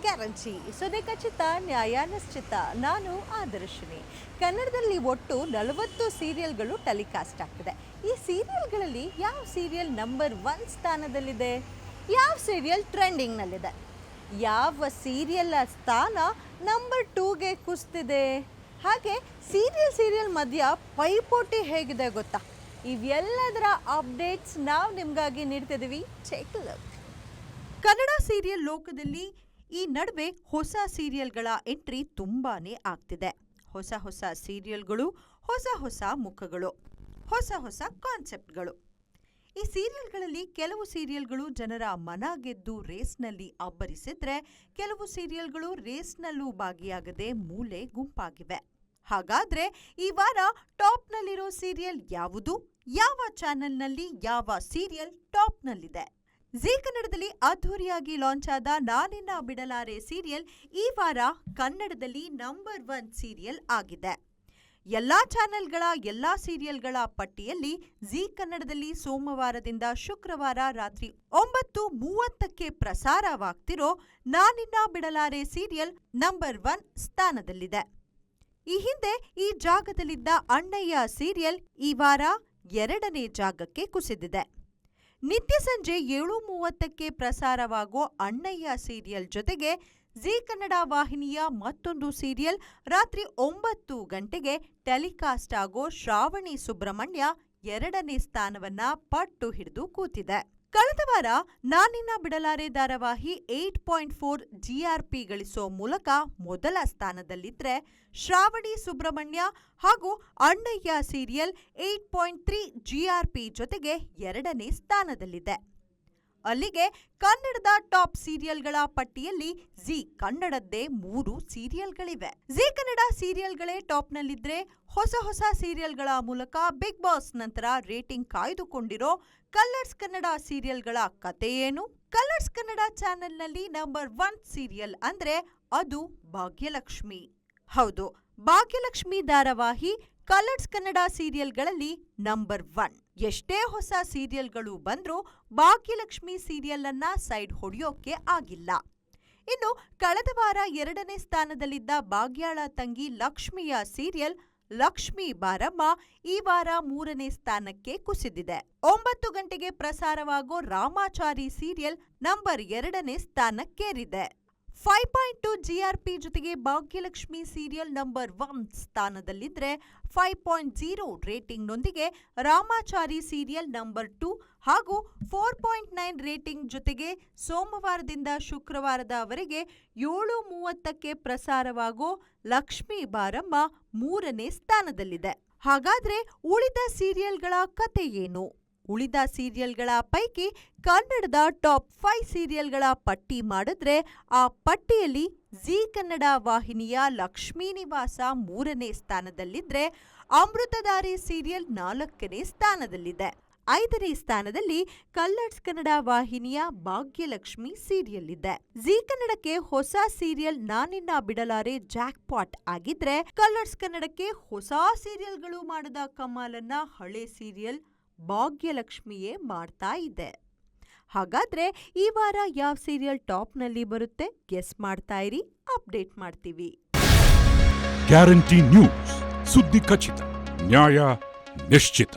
Guarantee ಸುದ್ದಿ ಖಚಿತ, ನ್ಯಾಯ ನಿಶ್ಚಿತ. ನಾನು ಆದರ್ಶಿನಿ. ಕನ್ನಡದಲ್ಲಿ ಒಟ್ಟು 40 ಸೀರಿಯಲ್ಗಳು ಟೆಲಿಕಾಸ್ಟ್ ಆಗ್ತಿದೆ. ಈ ಸೀರಿಯಲ್ಗಳಲ್ಲಿ ಯಾವ ಸೀರಿಯಲ್ ನಂಬರ್ 1 ಸ್ಥಾನದಲ್ಲಿದೆ? ಯಾವ ಸೀರಿಯಲ್ ಟ್ರೆಂಡಿಂಗ್ನಲ್ಲಿದೆ? ಯಾವ ಸೀರಿಯಲ್ ಸ್ಥಾನ ನಂಬರ್ 2ಗೆ ಕುಸ್ತಿದೆ? ಹಾಗೆ ಸೀರಿಯಲ್ ಮಧ್ಯ ಪೈಪೋಟಿ ಹೇಗಿದೆ ಗೊತ್ತಾ? ಇವೆಲ್ಲದರ ಅಪ್ಡೇಟ್ಸ್ ನಾವು ನಿಮಗಾಗಿ ನೀಡ್ತಿದ್ದೀವಿ. Check look. ಕನ್ನಡ ಸೀರಿಯಲ್ ಲೋಕದಲ್ಲಿ ಈ ನಡುವೆ ಹೊಸ ಸೀರಿಯಲ್ಗಳ ಎಂಟ್ರಿ ತುಂಬಾನೇ ಆಗ್ತಿದೆ. ಹೊಸ ಸೀರಿಯಲ್ಗಳು, ಹೊಸ ಮುಖಗಳು, ಹೊಸ ಕಾನ್ಸೆಪ್ಟ್ಗಳು. ಈ ಸೀರಿಯಲ್ಗಳಲ್ಲಿ ಕೆಲವು ಸೀರಿಯಲ್ಗಳು ಜನರ ಮನ ಗೆದ್ದು ರೇಸ್ನಲ್ಲಿ ಅಬ್ಬರಿಸಿದ್ರೆ, ಕೆಲವು ಸೀರಿಯಲ್ಗಳು ರೇಸ್ನಲ್ಲೂ ಭಾಗಿಯಾಗದೆ ಮೂಲೆ ಗುಂಪಾಗಿವೆ. ಹಾಗಾದ್ರೆ ಈ ವಾರ ಟಾಪ್ನಲ್ಲಿರೋ ಸೀರಿಯಲ್ ಯಾವುದು? ಯಾವ ಚಾನೆಲ್ನಲ್ಲಿ ಯಾವ ಸೀರಿಯಲ್ ಟಾಪ್ನಲ್ಲಿದೆ? ಜೀ ಕನ್ನಡದಲ್ಲಿ ಅದ್ಧೂರಿಯಾಗಿ ಲಾಂಚ್ ಆದ ನಾನಿನ್ನ ಬಿಡಲಾರೆ ಸೀರಿಯಲ್ ಈ ವಾರ ಕನ್ನಡದಲ್ಲಿ ನಂಬರ್ 1 ಸೀರಿಯಲ್ ಆಗಿದೆ. ಎಲ್ಲಾ ಚಾನೆಲ್ಗಳ ಎಲ್ಲಾ ಸೀರಿಯಲ್ಗಳ ಪಟ್ಟಿಯಲ್ಲಿ ಜೀ ಕನ್ನಡದಲ್ಲಿ ಸೋಮವಾರದಿಂದ ಶುಕ್ರವಾರ ರಾತ್ರಿ 9:30ಕ್ಕೆ ಪ್ರಸಾರವಾಗ್ತಿರೋ ನಾನಿನ್ನ ಬಿಡಲಾರೆ ಸೀರಿಯಲ್ ನಂಬರ್ 1 ಸ್ಥಾನದಲ್ಲಿದೆ. ಈ ಹಿಂದೆ ಈ ಜಾಗದಲ್ಲಿದ್ದ ಅಣ್ಣಯ್ಯ ಸೀರಿಯಲ್ ಈ ವಾರ 2ನೇ ಜಾಗಕ್ಕೆ ಕುಸಿದಿದೆ. ನಿತ್ಯ ಸಂಜೆ 7:30ಕ್ಕೆ ಪ್ರಸಾರವಾಗೋ ಅಣ್ಣಯ್ಯ ಸೀರಿಯಲ್ ಜೊತೆಗೆ ಜೀ ಕನ್ನಡ ವಾಹಿನಿಯ ಮತ್ತೊಂದು ಸೀರಿಯಲ್ ರಾತ್ರಿ 9 ಗಂಟೆಗೆ ಟೆಲಿಕಾಸ್ಟ್ ಆಗೋ ಶ್ರಾವಣಿ ಸುಬ್ರಹ್ಮಣ್ಯ 2ನೇ ಸ್ಥಾನವನ್ನ ಪಟ್ಟು ಹಿಡಿದು ಕೂತಿದೆ. ಕಳೆದ ವಾರ ನಾನಿನ್ನ ಬಿಡಲಾರೆ ಧಾರಾವಾಹಿ 8.4 GRP ಗಳಿಸೋ ಮೂಲಕ ಮೊದಲ ಸ್ಥಾನದಲ್ಲಿದ್ರೆ, ಶ್ರಾವಣಿ ಸುಬ್ರಹ್ಮಣ್ಯ ಹಾಗೂ ಅಣ್ಣಯ್ಯ ಸೀರಿಯಲ್ 8.3 GRP ಜೊತೆಗೆ 2ನೇ ಸ್ಥಾನದಲ್ಲಿದೆ. ಅಲ್ಲಿಗೆ ಕನ್ನಡದ ಟಾಪ್ ಸೀರಿಯಲ್ಗಳ ಪಟ್ಟಿಯಲ್ಲಿ ಜೀ ಕನ್ನಡದ್ದೇ 3 ಸೀರಿಯಲ್ಗಳಿವೆ. ಜೀ ಕನ್ನಡ ಸೀರಿಯಲ್ಗಳೇ ಟಾಪ್ನಲ್ಲಿದ್ರೆ, ಹೊಸ ಸೀರಿಯಲ್ಗಳ ಮೂಲಕ ಬಿಗ್ ಬಾಸ್ ನಂತರ ರೇಟಿಂಗ್ ಕಾಯ್ದುಕೊಂಡಿರೋ ಕಲರ್ಸ್ ಕನ್ನಡ ಸೀರಿಯಲ್ಗಳ ಕತೆ ಏನು? ಕಲರ್ಸ್ ಕನ್ನಡ ಚಾನೆಲ್ನಲ್ಲಿ ನಂಬರ್ 1 ಸೀರಿಯಲ್ ಅಂದ್ರೆ ಅದು ಭಾಗ್ಯಲಕ್ಷ್ಮಿ. ಹೌದು, ಭಾಗ್ಯಲಕ್ಷ್ಮಿ ಧಾರಾವಾಹಿ ಕಲರ್ಸ್ ಕನ್ನಡ ಸೀರಿಯಲ್ಗಳಲ್ಲಿ ನಂಬರ್ 1. ಎಷ್ಟೇ ಹೊಸ ಸೀರಿಯಲ್ಗಳು ಬಂದ್ರೂ ಭಾಗ್ಯಲಕ್ಷ್ಮಿ ಸೀರಿಯಲ್ ಅನ್ನ ಸೈಡ್ ಹೊಡೆಯೋಕೆ ಆಗಿಲ್ಲ. ಇನ್ನು ಕಳೆದ ವಾರ 2ನೇ ಸ್ಥಾನದಲ್ಲಿದ್ದ ಭಾಗ್ಯಾಳ ತಂಗಿ ಲಕ್ಷ್ಮಿಯ ಸೀರಿಯಲ್ ಲಕ್ಷ್ಮೀ ಬಾರಮ್ಮ ಈ ವಾರ 3ನೇ ಸ್ಥಾನಕ್ಕೆ ಕುಸಿದಿದೆ. 9 ಗಂಟೆಗೆ ಪ್ರಸಾರವಾಗೋ ರಾಮಾಚಾರಿ ಸೀರಿಯಲ್ ನಂಬರ್ 2ನೇ ಸ್ಥಾನಕ್ಕೇರಿದೆ. 5.2 GRP ಜೊತೆಗೆ ಭಾಗ್ಯಲಕ್ಷ್ಮಿ ಸೀರಿಯಲ್ ನಂಬರ್ 1 ಸ್ಥಾನದಲ್ಲಿದ್ರೆ, 5.0 ರೇಟಿಂಗ್ನೊಂದಿಗೆ ರಾಮಾಚಾರಿ ಸೀರಿಯಲ್ ನಂಬರ್ 2 ಹಾಗೂ 4.9 ರೇಟಿಂಗ್ ಜೊತೆಗೆ ಸೋಮವಾರದಿಂದ ಶುಕ್ರವಾರದವರೆಗೆ 7:30ಕ್ಕೆ ಪ್ರಸಾರವಾಗೋ ಲಕ್ಷ್ಮೀ ಬಾರಮ್ಮ 3ನೇ ಸ್ಥಾನದಲ್ಲಿದೆ. ಹಾಗಾದ್ರೆ ಉಳಿದ ಸೀರಿಯಲ್ಗಳ ಕತೆ ಏನು? ಉಳಿದ ಸೀರಿಯಲ್ಗಳ ಪೈಕಿ ಕನ್ನಡದ ಟಾಪ್ 5 ಸೀರಿಯಲ್ಗಳ ಪಟ್ಟಿ ಮಾಡಿದ್ರೆ, ಆ ಪಟ್ಟಿಯಲ್ಲಿ ಜೀ ಕನ್ನಡ ವಾಹಿನಿಯ ಲಕ್ಷ್ಮೀ ನಿವಾಸ 3ನೇ ಸ್ಥಾನದಲ್ಲಿದ್ರೆ, ಅಮೃತಧಾರೆ ಸೀರಿಯಲ್ 4ನೇ ಸ್ಥಾನದಲ್ಲಿದೆ. 5ನೇ ಸ್ಥಾನದಲ್ಲಿ ಕಲರ್ಸ್ ಕನ್ನಡ ವಾಹಿನಿಯ ಭಾಗ್ಯಲಕ್ಷ್ಮಿ ಸೀರಿಯಲ್ ಇದೆ. ಜೀ ಕನ್ನಡಕ್ಕೆ ಹೊಸ ಸೀರಿಯಲ್ ನಾನಿನ್ನ ಬಿಡಲಾರೆ ಜಾಕ್ಪಾಟ್ ಆಗಿದ್ರೆ, ಕಲರ್ಸ್ ಕನ್ನಡಕ್ಕೆ ಹೊಸ ಸೀರಿಯಲ್ಗಳು ಮಾಡದ ಕಮಾಲನ್ನ ಹಳೆ ಸೀರಿಯಲ್ ಭಾಗ್ಯಲಕ್ಷ್ಮಿಯೇ ಮಾಡ್ತಾ ಇದೆ. ಹಾಗಾದ್ರೆ ಈ ವಾರ ಯಾವ ಸೀರಿಯಲ್ ಟಾಪ್ನಲ್ಲಿ ಬರುತ್ತೆ? ಗೆಸ್ ಮಾಡ್ತಾ ಇರಿ, ಅಪ್ಡೇಟ್ ಮಾಡ್ತೀವಿ. ಗ್ಯಾರಂಟಿ ನ್ಯೂಸ್, ಸುದ್ದಿ ಖಚಿತ, ನ್ಯಾಯ ನಿಶ್ಚಿತ.